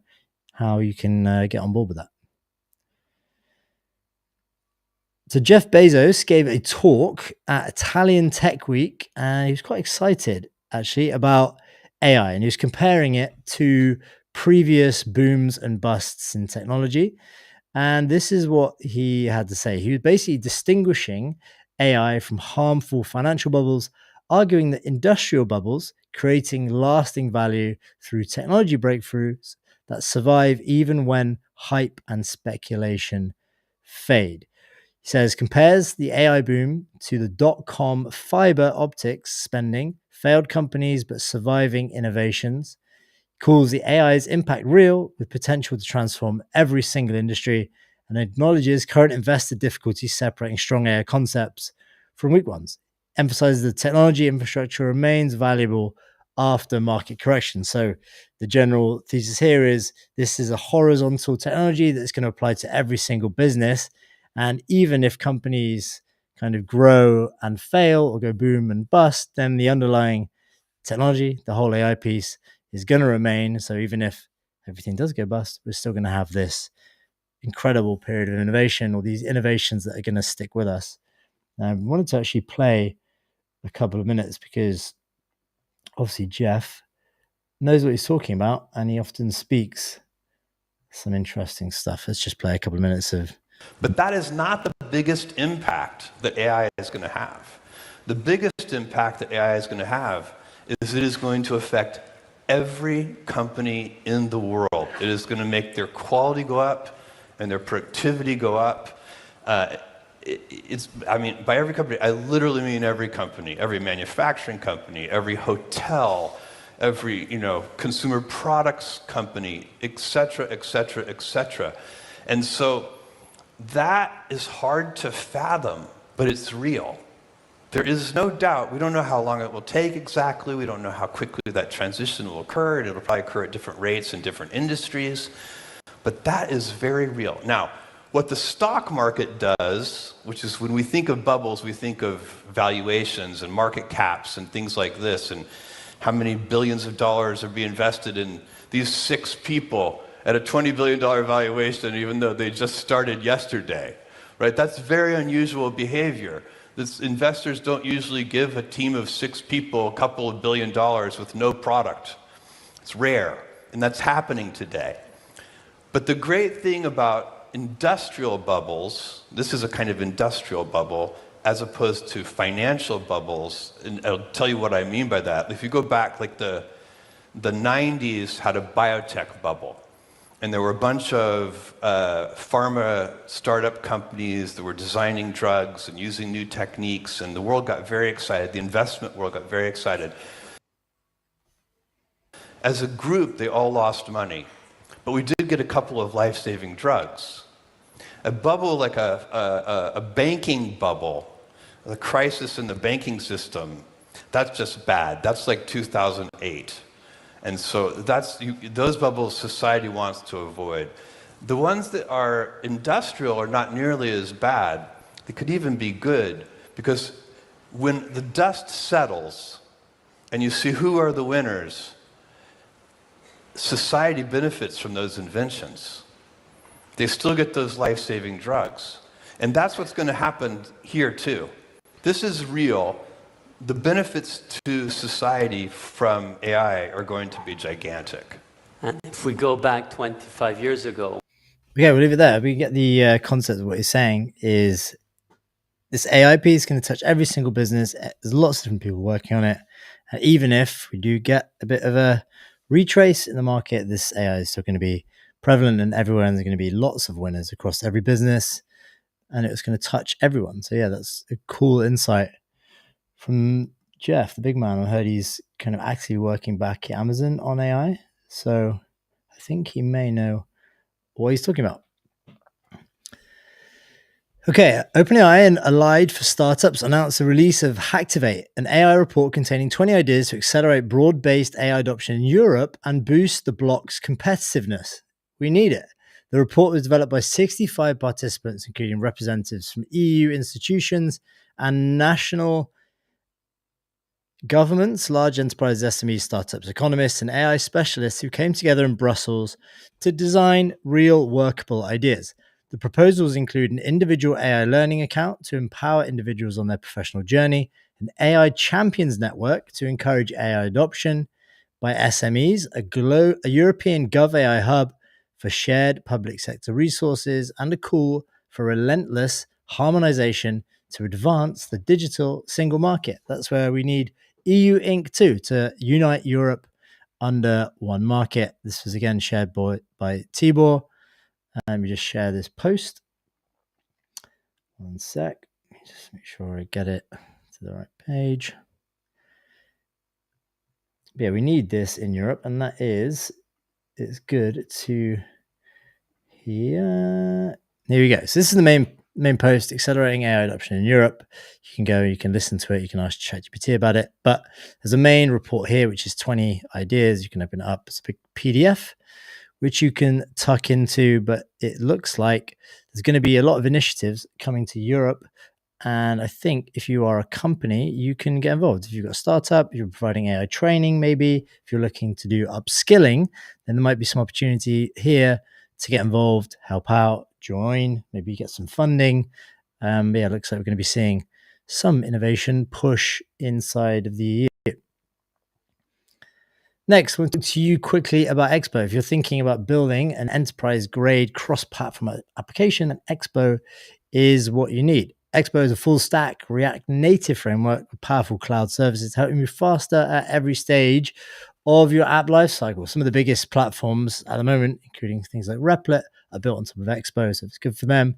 A: how you can get on board with that. So Jeff Bezos gave a talk at Italian Tech Week, and he was quite excited actually about AI, and he was comparing it to previous booms and busts in technology. And this is what he had to say. He was basically distinguishing AI from harmful financial bubbles, arguing that industrial bubbles creating lasting value through technology breakthroughs that survive even when hype and speculation fade. He says, compares the AI boom to the dot-com fiber optics spending, failed companies but surviving innovations. calls the AI's impact real with potential to transform every single industry, and acknowledges current investor difficulties separating strong AI concepts from weak ones. Emphasizes the technology infrastructure remains valuable after market correction. So the general thesis here is this is a horizontal technology that's going to apply to every single business. And even if companies kind of grow and fail or go boom and bust, then the underlying technology, the whole AI piece, is going to remain. So even if everything does go bust, we're still going to have this incredible period of innovation, or these innovations that are going to stick with us. I wanted to actually play a couple of minutes because obviously Jeff knows what he's talking about and he often speaks some interesting stuff. Let's just play a couple of minutes of.
C: But that is not the biggest impact that AI is going to have. The biggest impact that AI is going to have is it is going to affect every company in the world. It is going to make their quality go up and their productivity go up. I mean, by every company, I literally mean every company, every manufacturing company, every hotel, every consumer products company, et cetera, et cetera, et cetera. And so that is hard to fathom, but it's real. There is no doubt. We don't know how long it will take exactly. We don't know how quickly that transition will occur. And it'll probably occur at different rates in different industries. But that is very real. Now, what the stock market does, which is when we think of bubbles, we think of valuations and market caps and things like this, and how many billions of dollars are being invested in these 6 people at a $20 billion valuation, even though they just started yesterday, right? That's very unusual behavior. Investors don't usually give a team of 6 people a couple of $1 billion with no product. It's rare, and that's happening today. But the great thing about industrial bubbles, this is a kind of industrial bubble, as opposed to financial bubbles, and I'll tell you what I mean by that. If you go back, like the 90s had a biotech bubble. And there were a bunch of pharma startup companies that were designing drugs and using new techniques, and the world got very excited. The investment world got very excited. As a group, they all lost money, but we did get a couple of life-saving drugs. A bubble like a banking bubble, the crisis in the banking system, that's just bad. That's like 2008. And so those bubbles society wants to avoid. The ones that are industrial are not nearly as bad. They could even be good, because when the dust settles and you see who are the winners, society benefits from those inventions. They still get those life-saving drugs. And that's what's going to happen here too. This is real. The benefits to society from AI are going to be gigantic.
D: And if we go back 25 years ago.
A: Okay, we'll leave it there. We get the concept of what he's saying is this AI piece is going to touch every single business. There's lots of different people working on it. Even if we do get a bit of a retrace in the market, this AI is still going to be prevalent and everywhere, and there's going to be lots of winners across every business, and it's going to touch everyone. So yeah, that's a cool insight from Jeff, the big man. I heard he's kind of actually working back at Amazon on AI. So I think he may know what he's talking about. Okay, OpenAI and Allied for Startups announced the release of Hacktivate, an AI report containing 20 ideas to accelerate broad-based AI adoption in Europe and boost the block's competitiveness. We need it. The report was developed by 65 participants, including representatives from EU institutions and national governments, large enterprises, SMEs, startups, economists, and AI specialists who came together in Brussels to design real workable ideas. The proposals include an individual AI learning account to empower individuals on their professional journey, an AI champions network to encourage AI adoption by SMEs, a European Gov AI hub for shared public sector resources, and a call for relentless harmonization to advance the digital single market. That's where we need EU Inc. too, to unite Europe under one market. This was again shared by Tibor. Let me just share this post. One sec. Let me just make sure I get it to the right page. Yeah, we need this in Europe, and that is, it's good to here. Here we go. So this is the main post, accelerating AI adoption in Europe. You can go, you can listen to it, you can ask ChatGPT about it. But there's a main report here, which is 20 ideas. You can open it up. It's a big PDF, which you can tuck into. But it looks like there's going to be a lot of initiatives coming to Europe. And I think if you are a company, you can get involved. If you've got a startup, you're providing AI training, maybe if you're looking to do upskilling, then there might be some opportunity here to get involved, help out, join, maybe get some funding. Yeah, it looks like we're going to be seeing some innovation push inside of the EU. Next, we'll talk to you quickly about Expo. If you're thinking about building an enterprise-grade cross-platform application, then Expo is what you need. Expo is a full-stack React Native framework with powerful cloud services to help you move faster at every stage of your app lifecycle. Some of the biggest platforms at the moment, including things like Replit, are built on top of Expo, so if it's good for them,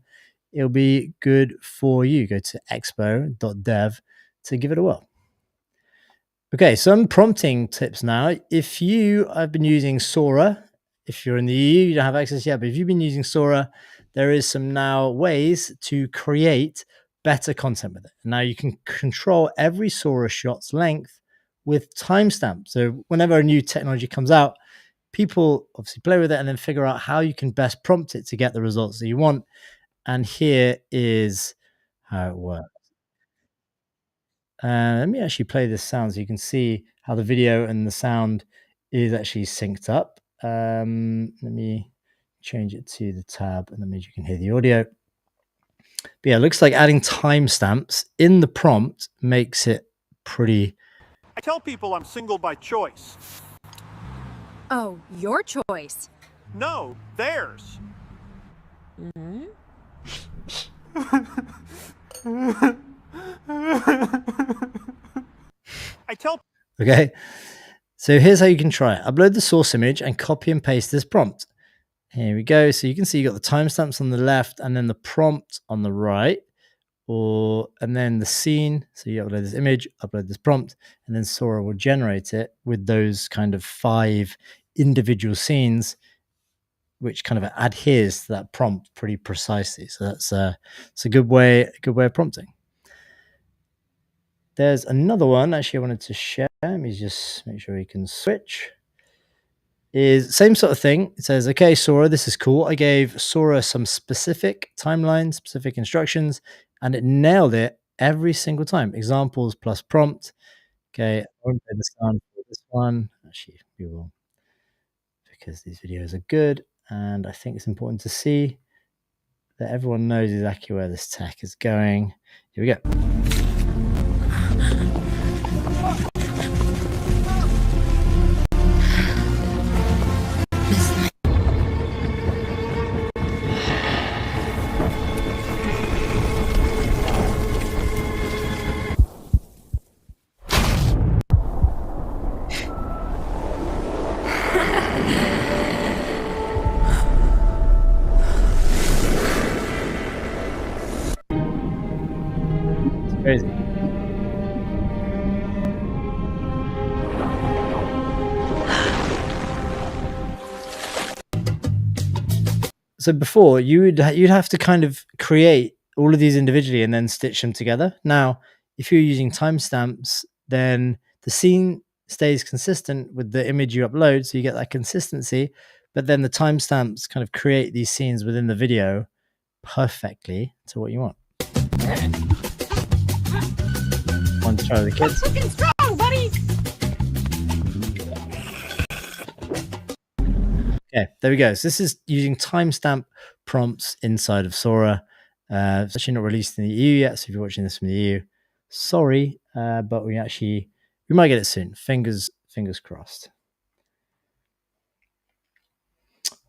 A: it'll be good for you. Go to expo.dev to give it a whirl. Okay, some prompting tips now. If you have been using Sora, if you're in the EU, you don't have access yet, but if you've been using Sora, there is some now ways to create better content with it. Now you can control every Sora shot's length with timestamps. So whenever a new technology comes out, people obviously play with it and then figure out how you can best prompt it to get the results that you want. And here is how it works. Let me actually play this sound so you can see how the video and the sound is actually synced up. Let me change it to the tab, and that means you can hear the audio. But yeah, it looks like adding timestamps in the prompt makes it pretty.
E: I tell people I'm single by choice.
F: Oh, your choice.
E: No, theirs. I tell.
A: Okay, so here's how you can try it. Upload the source image and copy and paste this prompt. Here we go. So you can see you got the timestamps on the left and then the prompt on the right, and then the scene. So you upload this image, upload this prompt, and then Sora will generate it with those kind of 5 individual scenes, which kind of adheres to that prompt pretty precisely. So that's it's a good way of prompting. There's another one actually I wanted to share. Let me just make sure we can switch. Is same sort of thing. It says, okay, Sora, this is cool. I gave Sora some specific timelines, specific instructions, and it nailed it every single time. Examples plus prompt. Okay, I won't play the sound for this one. Actually, we will, because these videos are good, and I think it's important to see that everyone knows exactly where this tech is going. Here we go. It's crazy. So before you'd have to kind of create all of these individually and then stitch them together. Now, if you're using timestamps, then the scene stays consistent with the image you upload, so you get that consistency. But then the timestamps kind of create these scenes within the video perfectly to what you want. Want to try with the kids?
F: Looking strong, buddy.
A: Okay, there we go. So this is using timestamp prompts inside of Sora. It's actually not released in the EU yet, so if you're watching this from the EU, sorry, but we might get it soon. Fingers crossed.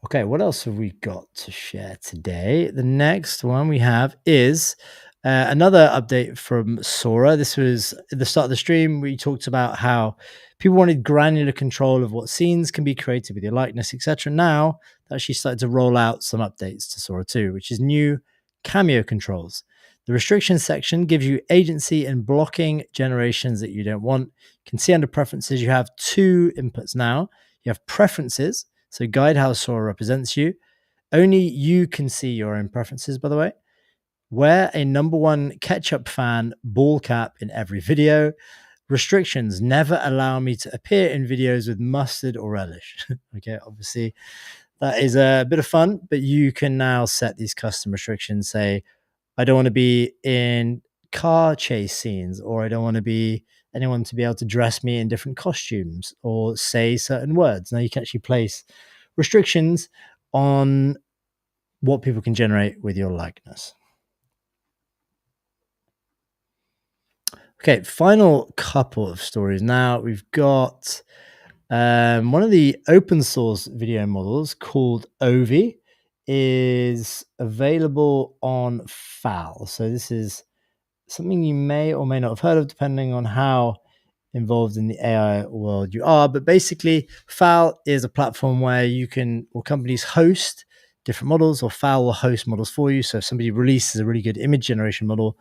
A: Okay, what else have we got to share today? The next one we have is another update from Sora. This was at the start of the stream. We talked about how people wanted granular control of what scenes can be created with your likeness, etc. Now, they actually started to roll out some updates to Sora 2, which is new cameo controls. The restrictions section gives you agency in blocking generations that you don't want. You can see under preferences, you have two inputs now. You have preferences, so guide how Sora represents you. Only you can see your own preferences, by the way. Wear a number one ketchup fan ball cap in every video. Restrictions: never allow me to appear in videos with mustard or relish. Okay, obviously that is a bit of fun, but you can now set these custom restrictions. Say, I don't want to be in car chase scenes, or I don't want to be anyone to be able to dress me in different costumes or say certain words. Now you can actually place restrictions on what people can generate with your likeness. Okay, final couple of stories. Now we've got one of the open source video models called Ovi is available on FAL. So this is something you may or may not have heard of, depending on how involved in the AI world you are. But basically, FAL is a platform where you can, or companies host different models, or FAL will host models for you. So if somebody releases a really good image generation model,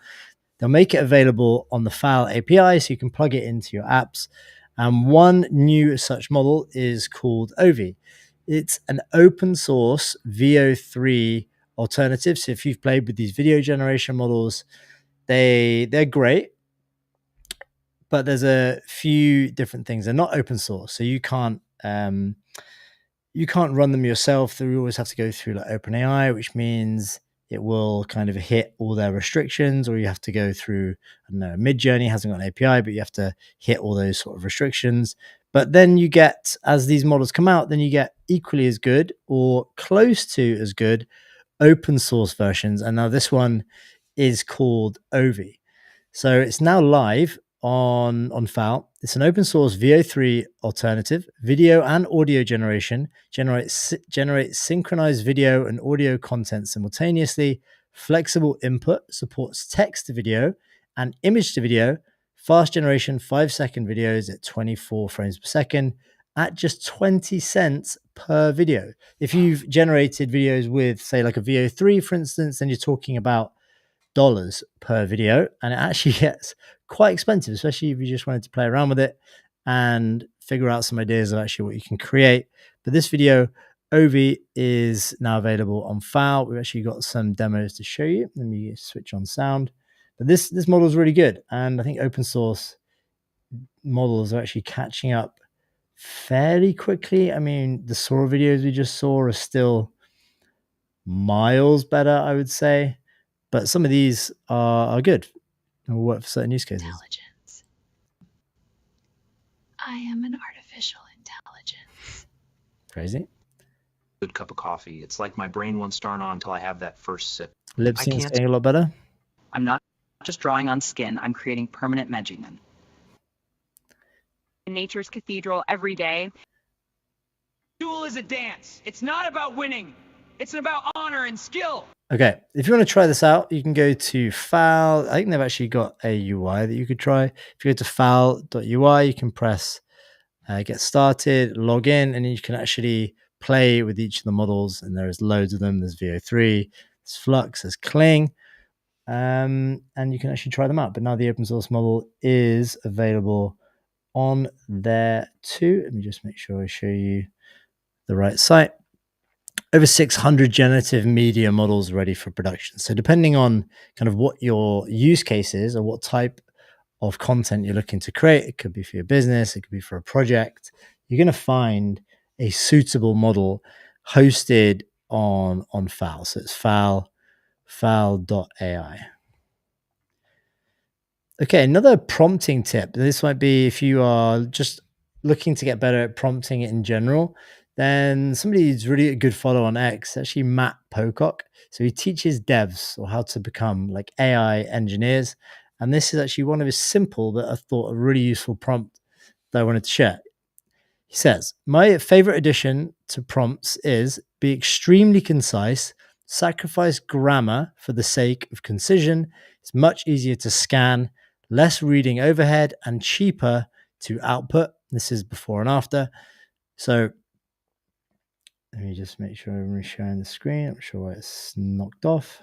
A: they'll make it available on the FAL API so you can plug it into your apps. And one new such model is called Ovi. It's an open source VO3 alternative. So if you've played with these video generation models, they're great, but there's a few different things. They're not open source, so you can't run them yourself. You always have to go through like OpenAI, which means it will kind of hit all their restrictions, or you have to go through, I don't know, Midjourney hasn't got an API, but you have to hit all those sort of restrictions. But then you get, as these models come out, then you get equally as good or close to as good open source versions. And now this one is called Ovi. So it's now live on FAL. It's an open source VO3 alternative, video and audio generation, generates synchronized video and audio content simultaneously, flexible input, supports text to video and image to video, fast generation 5-second videos at 24 frames per second at just 20 cents per video. If you've generated videos with, say, like a VO3, for instance, then you're talking about dollars per video, and it actually gets quite expensive, especially if you just wanted to play around with it and figure out some ideas of actually what you can create. But this video, Ovi, is now available on FAL. We've actually got some demos to show you. Let me switch on sound. But this model is really good, and I think open source models are actually catching up fairly quickly. I mean, the Sora videos we just saw are still miles better, I would say. But some of these are good and will work for certain use cases.
G: Intelligence. I am an artificial intelligence.
A: Crazy.
H: Good cup of coffee. It's like my brain won't start on until I have that first sip.
A: Lip
H: I
A: sync's
H: can't-
A: getting a lot better.
I: I'm not just drawing on skin, I'm creating permanent measurement.
J: In nature's cathedral every day.
K: Duel is a dance. It's not about winning. It's about honor and skill.
A: Okay, if you want to try this out, you can go to FAL. I think they've actually got a UI that you could try. If you go to fal.ui, you can press get started, log in, and you can actually play with each of the models. And there's loads of them. There's VO3, there's Flux, there's Kling, and you can actually try them out. But now the open source model is available on there too. Let me just make sure I show you the right site. Over 600 generative media models ready for production. So depending on kind of what your use case is or what type of content you're looking to create, it could be for your business, it could be for a project, you're going to find a suitable model hosted on FAL. So it's fal.ai. Okay, another prompting tip. This might be if you are just looking to get better at prompting it in general. Then somebody who's really a good follow on X, actually Matt Pocock. So he teaches devs or how to become like AI engineers. And this is actually one of his simple, but I thought a really useful prompt that I wanted to share. He says, my favorite addition to prompts is be extremely concise, sacrifice grammar for the sake of concision. It's much easier to scan, less reading overhead, and cheaper to output. This is before and after. So let me just make sure I'm sharing the screen. I'm not sure why it's knocked off.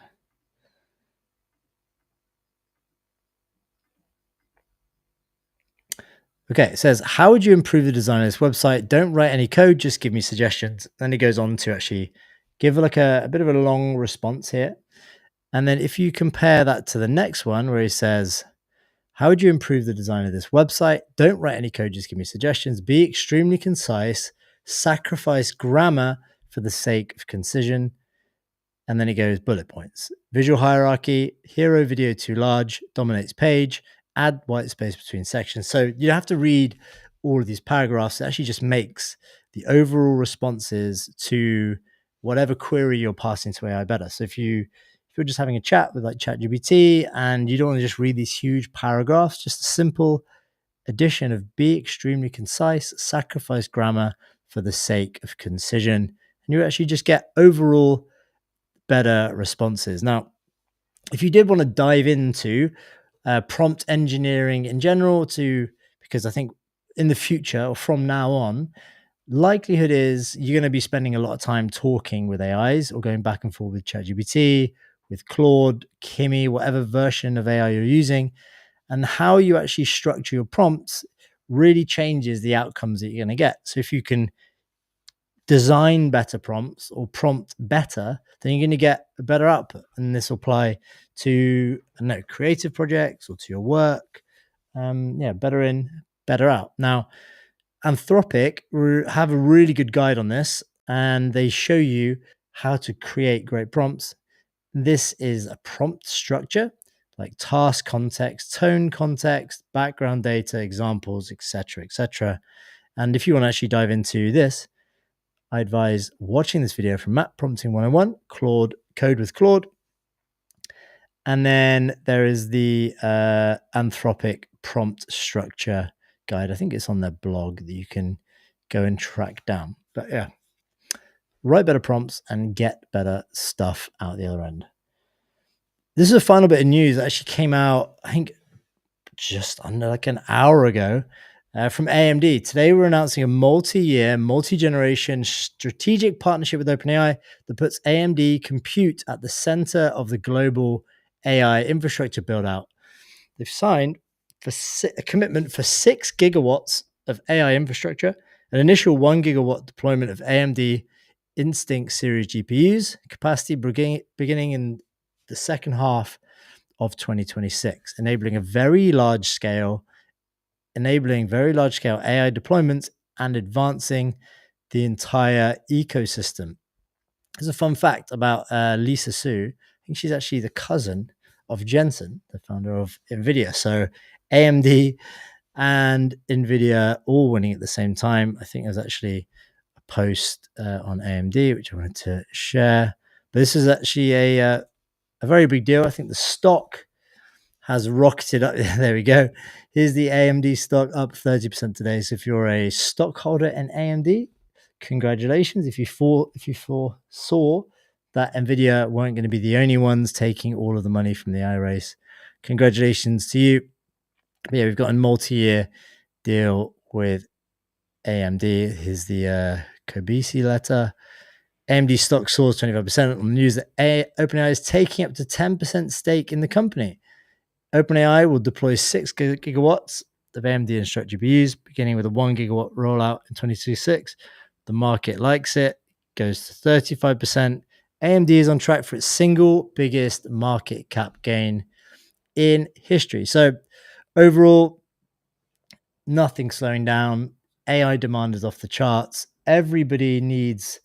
A: Okay, it says, how would you improve the design of this website? Don't write any code, just give me suggestions. Then it goes on to actually give like a bit of a long response here. And then if you compare that to the next one where he says, how would you improve the design of this website? Don't write any code, just give me suggestions. Be extremely concise, sacrifice grammar for the sake of concision. And then he goes bullet points. Visual hierarchy, hero video too large, dominates page, add white space between sections. So you have to read all of these paragraphs. It actually just makes the overall responses to whatever query you're passing to AI better. So if you're just having a chat with like ChatGPT and you don't want to just read these huge paragraphs, just a simple addition of be extremely concise, sacrifice grammar for the sake of concision, and you actually just get overall better responses. Now, if you did want to dive into prompt engineering in general, because I think in the future or from now on, likelihood is you're going to be spending a lot of time talking with AIs or going back and forth with ChatGPT, with Claude, Kimi, whatever version of AI you're using, and how you actually structure your prompts really changes the outcomes that you're going to get. So if you can design better prompts or prompt better, then you're going to get a better output. And this will apply to, I don't know, creative projects or to your work. Better in, better out. Now, Anthropic have a really good guide on this, and they show you how to create great prompts. This is a prompt structure like task context, tone context, background data, examples, etc., etc. And if you want to actually dive into this, I advise watching this video from Matt Prompting 101, Claude, Code with Claude. And then there is the Anthropic prompt structure guide. I think it's on their blog that you can go and track down. But yeah, write better prompts and get better stuff out the other end. This is a final bit of news that actually came out, I think, just under like an hour ago. From AMD. Today, we're announcing a multi-year, multi-generation strategic partnership with OpenAI that puts AMD compute at the center of the global AI infrastructure build-out. They've signed for a commitment for 6 gigawatts of AI infrastructure, an initial 1 gigawatt deployment of AMD Instinct series GPUs, capacity beginning in the second half of 2026, enabling very large-scale AI deployments and advancing the entire ecosystem. There's a fun fact about Lisa Su. I think she's actually the cousin of Jensen, the founder of NVIDIA. So AMD and NVIDIA all winning at the same time. I think there's actually a post on AMD, which I wanted to share. But this is actually a very big deal. I think the stock has rocketed up. There we go. Here's the AMD stock up 30% today. So if you're a stockholder in AMD, congratulations. If you foresaw that NVIDIA weren't going to be the only ones taking all of the money from the AI race, congratulations to you. But yeah, we've got a multi-year deal with AMD. Here's the Kobeissi letter. AMD stock soars 25% on the news that OpenAI is taking up to 10% stake in the company. OpenAI will deploy 6 gigawatts of AMD Instinct GPUs, beginning with a 1 gigawatt rollout in 2026. The market likes it, goes to 35%. AMD is on track for its single biggest market cap gain in history. So overall, nothing slowing down. AI demand is off the charts. Everybody needs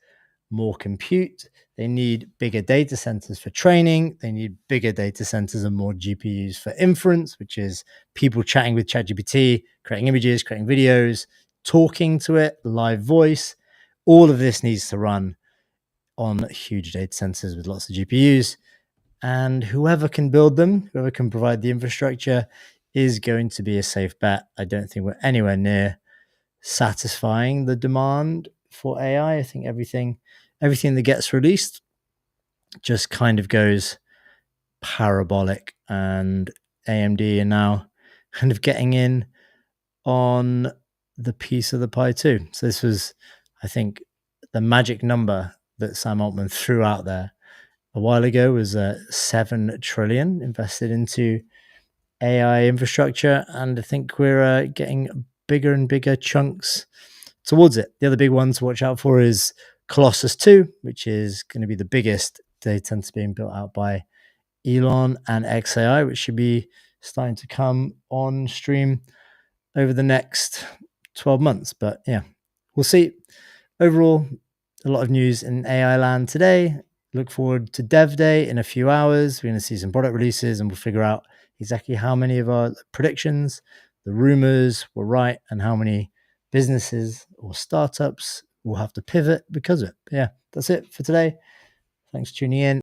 A: more compute. They need bigger data centers for training. They need bigger data centers and more GPUs for inference, which is people chatting with ChatGPT, creating images, creating videos, talking to it, live voice. All of this needs to run on huge data centers with lots of GPUs. And whoever can build them, whoever can provide the infrastructure, is going to be a safe bet. I don't think we're anywhere near satisfying the demand for AI. I think everything that gets released just kind of goes parabolic, and AMD are now kind of getting in on the piece of the pie too. So this was, I think, the magic number that Sam Altman threw out there a while ago was 7 trillion invested into AI infrastructure, and I think we're getting bigger and bigger chunks towards it. The other big one to watch out for is Colossus 2, which is going to be the biggest data center being built out by Elon, and xAI, which should be starting to come on stream over the next 12 months. But yeah, we'll see. Overall, a lot of news in AI land today. Look forward to Dev Day in a few hours. We're going to see some product releases and we'll figure out exactly how many of our predictions, the rumors were right, and how many businesses or startups will have to pivot because of it. But yeah, that's it for today. Thanks for tuning in.